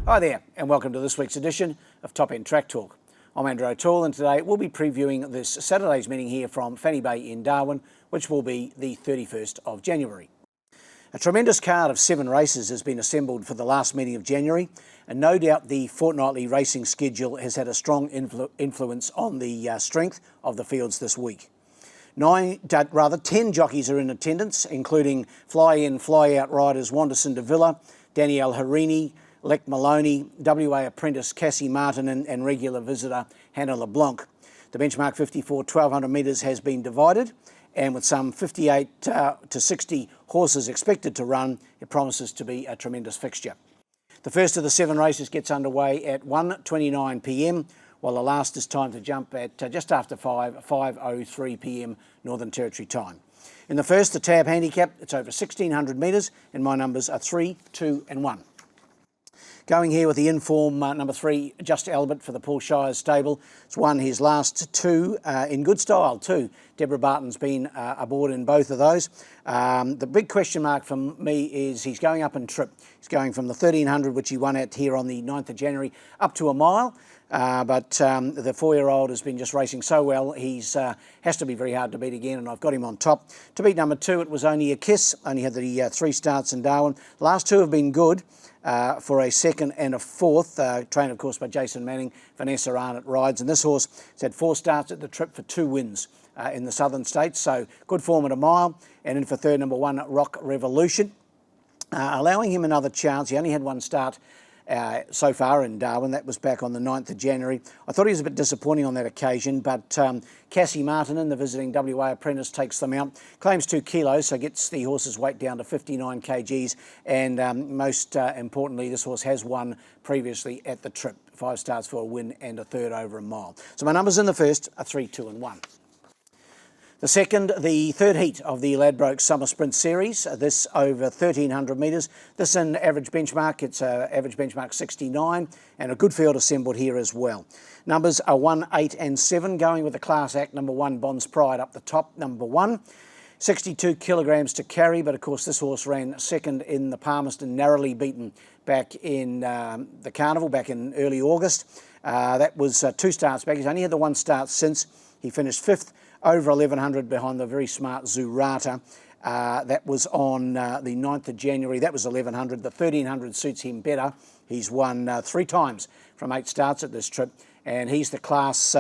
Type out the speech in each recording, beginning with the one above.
Hi there, and welcome to this week's edition of Top End Track Talk. I'm Andrew O'Toole, and today we'll be previewing this Saturday's meeting here from Fanny Bay in Darwin, which will be the 31st of January. A tremendous card of 7 races has been assembled for the last meeting of January, and no doubt the fortnightly racing schedule has had a strong influence on the strength of the fields this week. 10 jockeys are in attendance, including fly-in, fly-out riders Wanderson de Villa, Danielle Harini, Lek Maloney, WA apprentice Cassie Martin and regular visitor Hannah LeBlanc. The benchmark 54 1200 metres has been divided, and with some 58 to 60 horses expected to run, it promises to be a tremendous fixture. The first of the 7 races gets underway at 1:29 p.m, while the last is timed to jump at just after 5:03 p.m. Northern Territory time. In the first, the tab handicap, it's over 1600 metres, and my numbers are 3, 2 and 1. Going here with the inform number 3, Just Albert for the Paul Shires stable. It's won his last 2 in good style too. Deborah Barton's been aboard in both of those. The big question mark for me is he's going up in trip. He's going from the 1300, which he won at here on the 9th of January, up to a mile. But the 4-year-old has been just racing so well, he's has to be very hard to beat again, and I've got him on top. To beat number 2, it was only a kiss. Only had the 3 starts in Darwin. Last 2 have been good. For a 2nd and a 4th, trained of course by Jason Manning. Vanessa Arnott rides, and this horse has had 4 starts at the trip for 2 wins in the southern states, so good form at a mile. And in for 3rd, number 1, Rock Revolution, allowing him another chance. He only had 1 start so far in Darwin. That was back on the 9th of January. I thought he was a bit disappointing on that occasion, but Cassie Martin, the visiting WA apprentice, takes them out. Claims 2 kilos, so gets the horse's weight down to 59 kgs. And most importantly, this horse has won previously at the trip. 5 starts for a win and a 3rd over a mile. So my numbers in the first are 3, 2 and 1. The second, the 3rd heat of the Ladbroke Summer Sprint Series, this over 1300 metres. This an average benchmark, it's average benchmark 69, and a good field assembled here as well. Numbers are 1, 8 and 7, going with the class act, number 1, Bond's Pride up the top, number 1. 62 kilograms to carry, but of course this horse ran 2nd in the Palmerston, narrowly beaten back in the Carnival, back in early August. That was 2 starts back. He's only had the 1 start since. He finished 5th. Over 1100 behind the very smart Zurata. That was on the 9th of January. That was 1100. The 1300 suits him better. He's won 3 times from 8 starts at this trip, and he's the class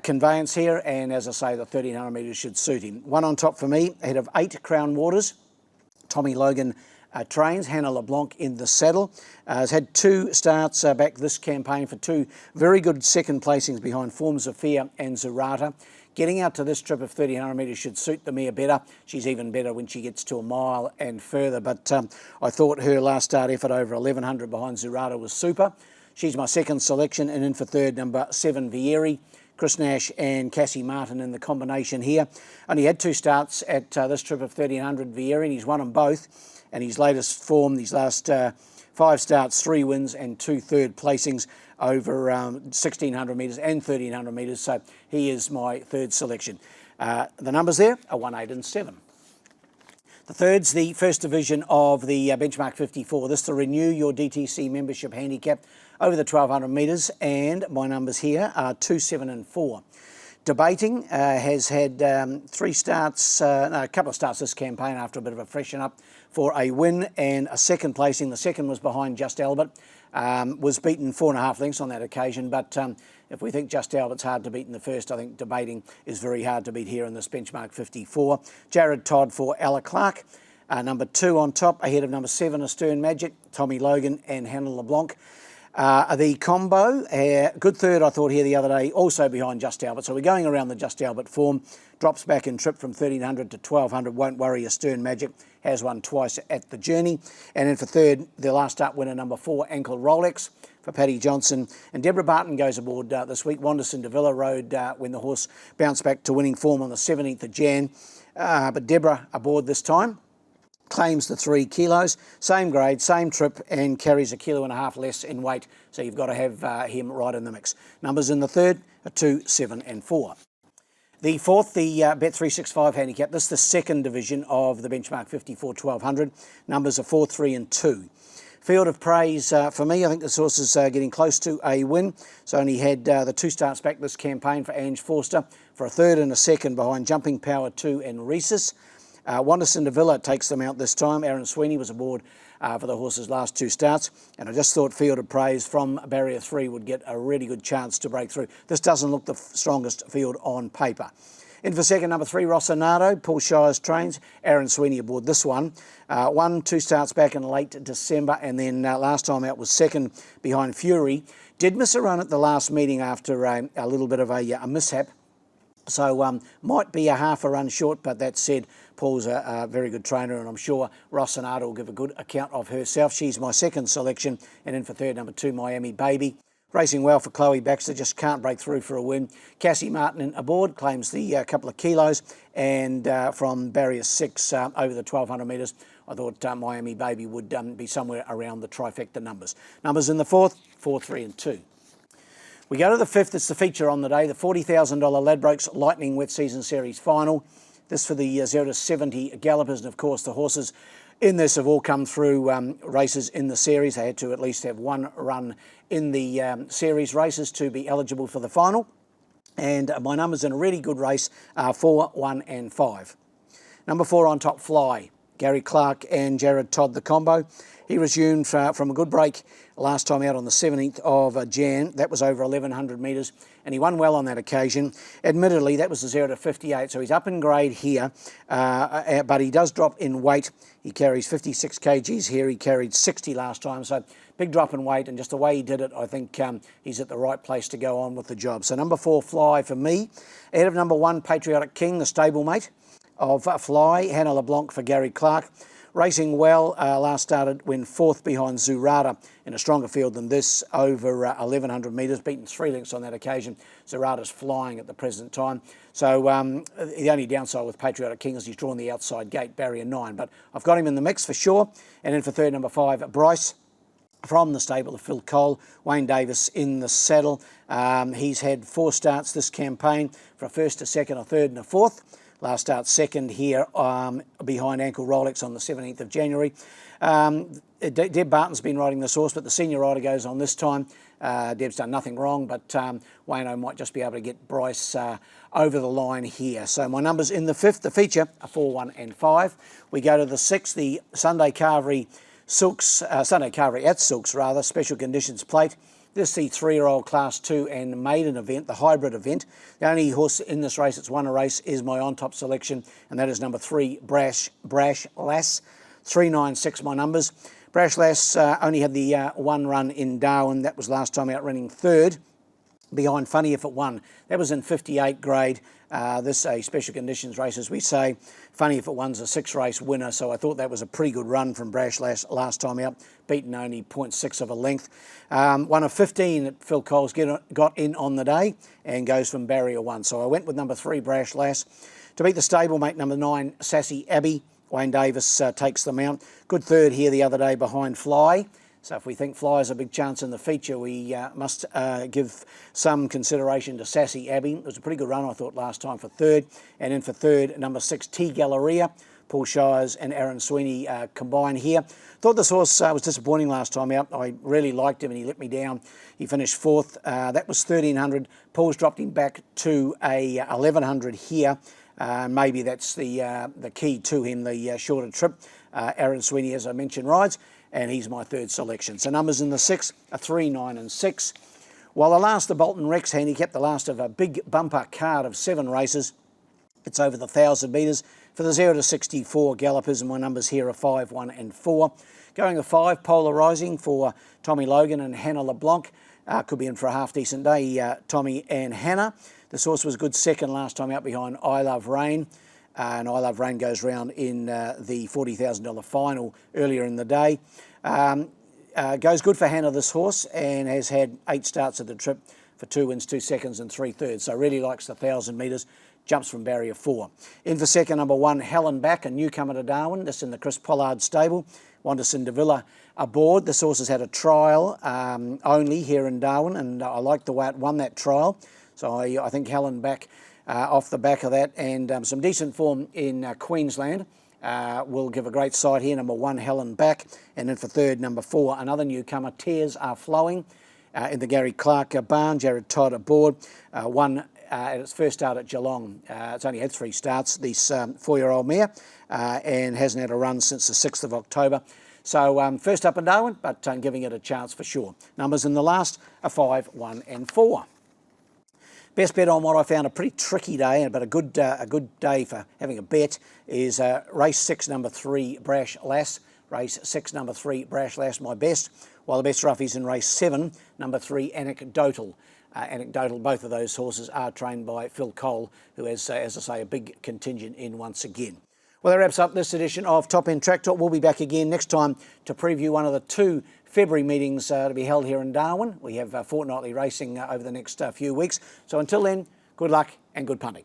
conveyance here. And as I say, the 1300 metres should suit him. 1 on top for me, ahead of 8 Crown Waters. Tommy Logan trains. Hannah LeBlanc in the saddle. Has had 2 starts back this campaign for 2 very good 2nd placings behind Forms of Fear and Zurata. Getting out to this trip of 1300 metres should suit the mare better. She's even better when she gets to a mile and further. But I thought her last start effort over 1100 behind Zurata was super. She's my 2nd selection, and in for 3rd, number 7, Vieri. Chris Nash and Cassie Martin in the combination here. Only had 2 starts at this trip of 1300, Vieri, and he's won them both. And his latest form, these last 5 starts, 3 wins and 2 3rd placings over 1600 metres and 1300 metres. So he is my 3rd selection. The numbers there are 1, 8 and 7. The 3rd's the first division of the benchmark 54. This to renew your DTC membership handicap over the 1200 metres, and my numbers here are 2, 7 and 4. Debating has had 3 starts, a couple of starts this campaign after a bit of a freshen up for a win and a 2nd placing. The 2nd was behind Just Albert. Was beaten 4.5 lengths on that occasion, but if we think Just Albert's hard to beat in the first, I think Debating is very hard to beat here in this benchmark 54. Jared Todd for Ella Clark, number 2 on top, ahead of number 7, Astern Magic, Tommy Logan and Hannah LeBlanc. The combo, good 3rd I thought here the other day, also behind Just Albert. So we're going around the Just Albert form. Drops back in trip from 1300 to 1200. Won't worry, Astern Magic has won twice at the journey. And then for 3rd, the last start winner, number 4, Ankle Rolex for Paddy Johnson. And Deborah Barton goes aboard this week. Wanderson de Villa rode when the horse bounced back to winning form on the 17th of Jan. But Deborah aboard this time. Claims the 3 kilos, same grade, same trip, and carries 1.5 kilos less in weight. So you've got to have him right in the mix. Numbers in the 3rd are 2, 7 and 4. The 4th, the Bet365 handicap. This is the 2nd division of the benchmark 54 1200. Numbers are 4, 3 and 2. Field of praise for me. I think this horse is getting close to a win. So only had the 2 starts back this campaign for Ange Forster, for a third and a second behind Jumping Power 2 and Rhesus. Wanderson de Villa takes them out this time. Aaron Sweeney was aboard for the horse's last 2 starts, and I just thought Field of Praise from barrier 3 would get a really good chance to break through. This doesn't look the strongest field on paper. In for second, number 3, Rossonado, Paul Shires trains. Aaron Sweeney aboard this one. 2 starts back in late December, and then last time out was second behind Fury. Did miss a run at the last meeting after a little bit of a mishap. So might be a half a run short, but that said, Paul's a very good trainer, and I'm sure Rossonado will give a good account of herself. She's my second selection, and in for third, number 2, Miami Baby. Racing well for Chloe Baxter, just can't break through for a win. Cassie Martin aboard, claims the couple of kilos, and from barrier 6 over the 1200 metres, I thought Miami Baby would be somewhere around the trifecta numbers. Numbers in the 4th, 4, 3 and 2. We go to the 5th, it's the feature on the day, the $40,000 Ladbrokes Lightning Wet Season Series Final. This for the 0 to 70 gallopers, and of course the horses in this have all come through races in the series. They had to at least have 1 run in the series races to be eligible for the final. And my numbers in a really good race are 4, 1 and 5. Number 4 on top, Fly. Gary Clark and Jared Todd, the combo. He resumed from a good break last time out on the 17th of Jan. That was over 1,100 metres, and he won well on that occasion. Admittedly, that was the 0 to 58, so he's up in grade here, but he does drop in weight. He carries 56 kgs here. He carried 60 last time, so big drop in weight, and just the way he did it, I think he's at the right place to go on with the job. So number 4, Fly for me. Ahead of number 1, Patriotic King, the stablemate of Fly. Hannah LeBlanc for Gary Clark. Racing well, last started when 4th behind Zurada in a stronger field than this, over 1,100 metres, beaten 3 lengths on that occasion. Zurada's flying at the present time. So the only downside with Patriotic King is he's drawn the outside gate, barrier 9. But I've got him in the mix for sure. And in for third, number 5, Bryce from the stable of Phil Cole. Wayne Davis in the saddle. He's had 4 starts this campaign, for a first, a second, a third and a fourth. Last start second here behind Ankle Rolex on the 17th of January. Deb Barton's been riding this horse, but the senior rider goes on this time. Deb's done nothing wrong, but Wayno might just be able to get Bryce over the line here. So my numbers in the 5th, the feature, are 4, 1 and 5. We go to the 6th, the Sunday Carvery at Silks rather, special conditions plate. This is the 3-year-old Class 2 and maiden event, the hybrid event. The only horse in this race that's won a race is my on-top selection, and that is number 3, Brash Lass. 396 my numbers. Brash Lass only had the 1 run in Darwin. That was last time out, running 3rd behind Funny If It Won. That was in 58 grade. This is a special conditions race, as we say. Funny If It Won's a 6-race winner, so I thought that was a pretty good run from Brash Lass last time out, beaten only 0.6 of a length. 1 of 15 that Phil Coles got in on the day, and goes from barrier 1. So I went with number 3, Brash Lass. To beat the stablemate, number 9, Sassy Abbey. Wayne Davis takes them out. Good third here the other day behind Fly. So if we think Fly has a big chance in the feature, we must give some consideration to Sassy Abbey. It was a pretty good run, I thought, last time for third. And in for third, number 6, T Galleria. Paul Shires and Aaron Sweeney combine here. Thought this horse was disappointing last time out. I really liked him and he let me down. He finished 4th. That was 1,300. Paul's dropped him back to a 1,100 here. Maybe that's the key to him, the shorter trip. Aaron Sweeney, as I mentioned, rides, and he's my 3rd selection. So numbers in the 6 are 3, 9 and 6. While the last of Bolton Rex handicapped, the last of a big bumper card of 7 races, it's over the 1,000 metres. For the 0 to 64 gallopers, and my numbers here are 5, 1 and 4. Going a 5, Polarising for Tommy Logan and Hannah LeBlanc. Could be in for a half-decent day, Tommy and Hannah. This horse was a good second last time out behind I Love Rain. And I Love Rain goes round in the $40,000 final earlier in the day. Goes good for Hannah, this horse, and has had 8 starts at the trip for 2 wins, 2 seconds and 3 thirds. So really likes the 1,000 metres. Jumps from barrier 4. In for second, number 1, Helen Back, a newcomer to Darwin. This in the Chris Pollard stable. Wanderson de Villa aboard. This horse has had a trial only here in Darwin, and I like the way it won that trial. So I think Helen Back off the back of that, and some decent form in Queensland. will give a great side here. Number 1, Helen Back. And then for third, number 4, another newcomer, Tears Are Flowing. In the Gary Clark barn, Jared Todd aboard. Won at its first start at Geelong. It's only had 3 starts, this 4-year-old mare, and hasn't had a run since the 6th of October. So first up in Darwin, but giving it a chance for sure. Numbers in the last are 5, 1 and 4. Best bet on what I found a pretty tricky day, but a good day for having a bet is race 6, number 3, Brash Lass. Race 6, number 3, Brash Lass, my best. While the best roughies in race 7, number 3, Anecdotal. Anecdotal, both of those horses are trained by Phil Cole, who has, as I say, a big contingent in once again. Well, that wraps up this edition of Top End Track Talk. We'll be back again next time to preview one of the 2 February meetings to be held here in Darwin. We have fortnightly racing over the next few weeks. So until then, good luck and good punting.